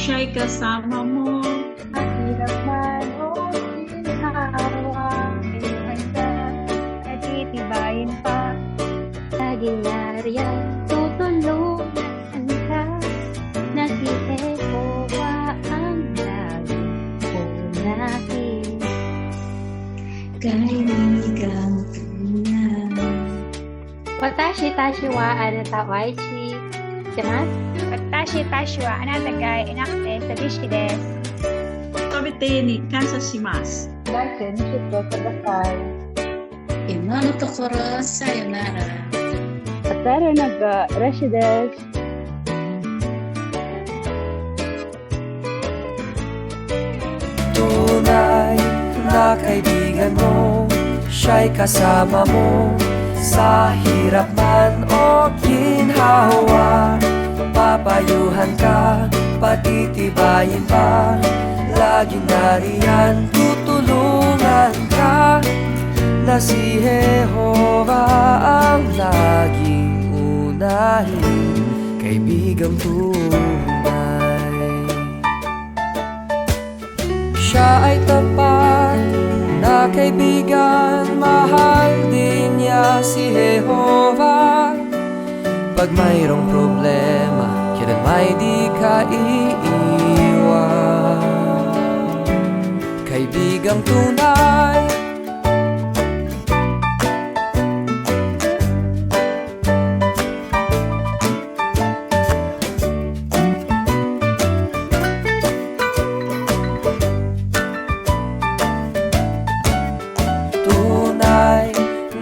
siya'y kasama mo. Mahirap man o ginhawa, ay handa at titibayin pa. Laging nariyan, tutulungan ka, na si Jehovah ang laging unahin. Kaibigang tunay. 私たちはあなたを愛してます。私たちはあなたがいなくて寂しいです。食べてに感謝します。Dahil nito sa dasal. Imano to koro sayonara. Pero nag-rush des. Tunay na kaibigan mo, siya'y kasama mo sa hirap man o ginhawa. Papayuhan ka, patitibayin pa, laging nariyan, tutulungan ka, na si Jehovah ang laging unahin, kaibigang tunay. Siya ay tapat na kaibigan, mahal din niya si Jehovah. Pag mayroong problema, kailanman di ka iiwan, kaibigang tunay.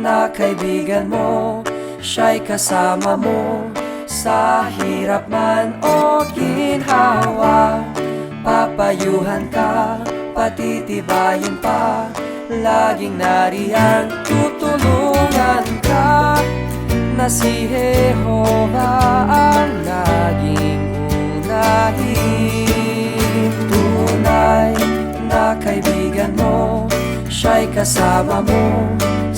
Na kaibigan mo, siya'y kasama mo sa hirap man o ginhawa. Papayuhan ka, patitibayin pa, laging nariyan, tutulungan ka, na si Jehovah ang laging unahin. Tunay na kaibigan mo, siya'y kasama mo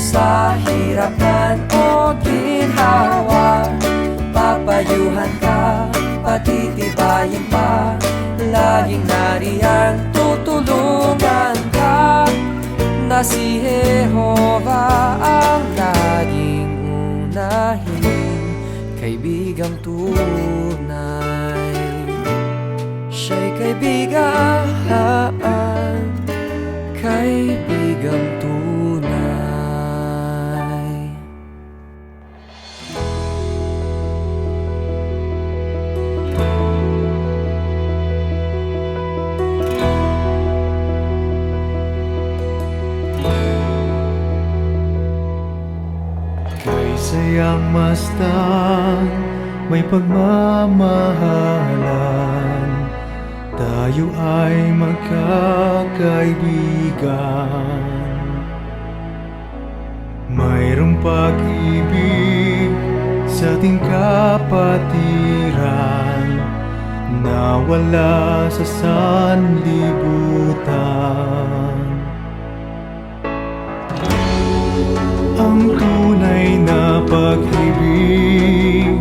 sa hirap man o ginhawa. Papayuhan ka, patitibayin pa, laging nariyan, tutulungan ka, na si Jehovah ang laging unahin, kaibigang tunay. Siya'y kaibigan, kaibigang tunay. Kay sayang mastan, may pagmamahalan, tayo ay magkakaibigan. Mayroong pag-ibig sa ating kapatiran, na wala sa sanlibutan. Ang tunay na pag-ibig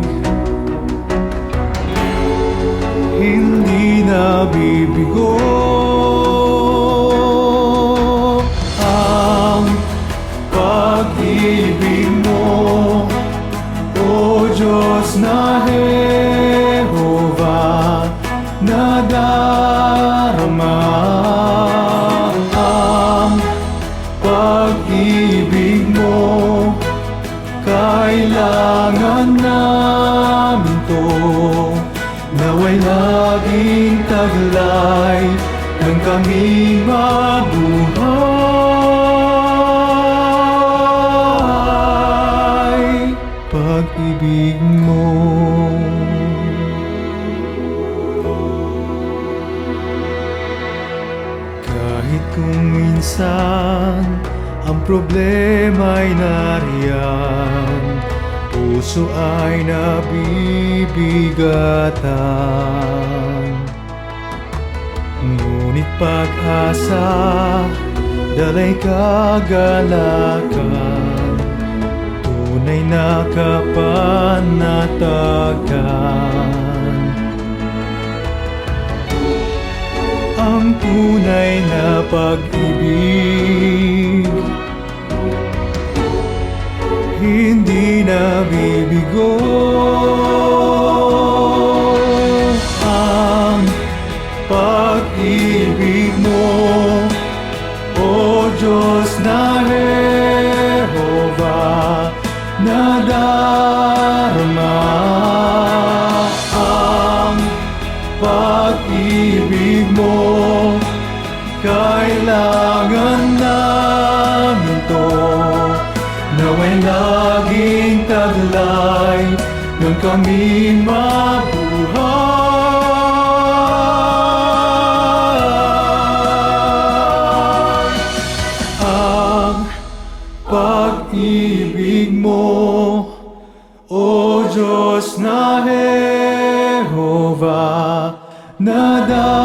hindi nabibigo. Ang pag-ibig mo, O Diyos na Jehovah, nadarama. Ang pag-ibig mo, kailangan namin to, nawa'y laging taglay ng kaming mabuhay. Pag-ibig mo, kahit kung minsan ang problema'y nariyan, puso ay nabibigatan. Ngunit pag-asa, dala'y kagalakan, tunay na kapanatagan. ang tunay na pag-ibig. Hindi na bibigo ang pag-ibig mo, O Diyos na Jehova, nadarama ang pag-ibig mo. Kailangan namin to, naway laging taglay nang kami mabuhay. Ang pag-ibig mo, O Diyos na Jehova, nadarama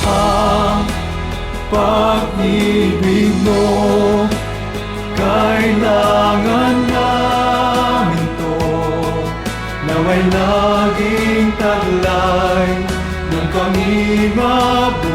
ang pag-ibig mo. Kailangan namin to, naway laging taglay nang kami mabuhay.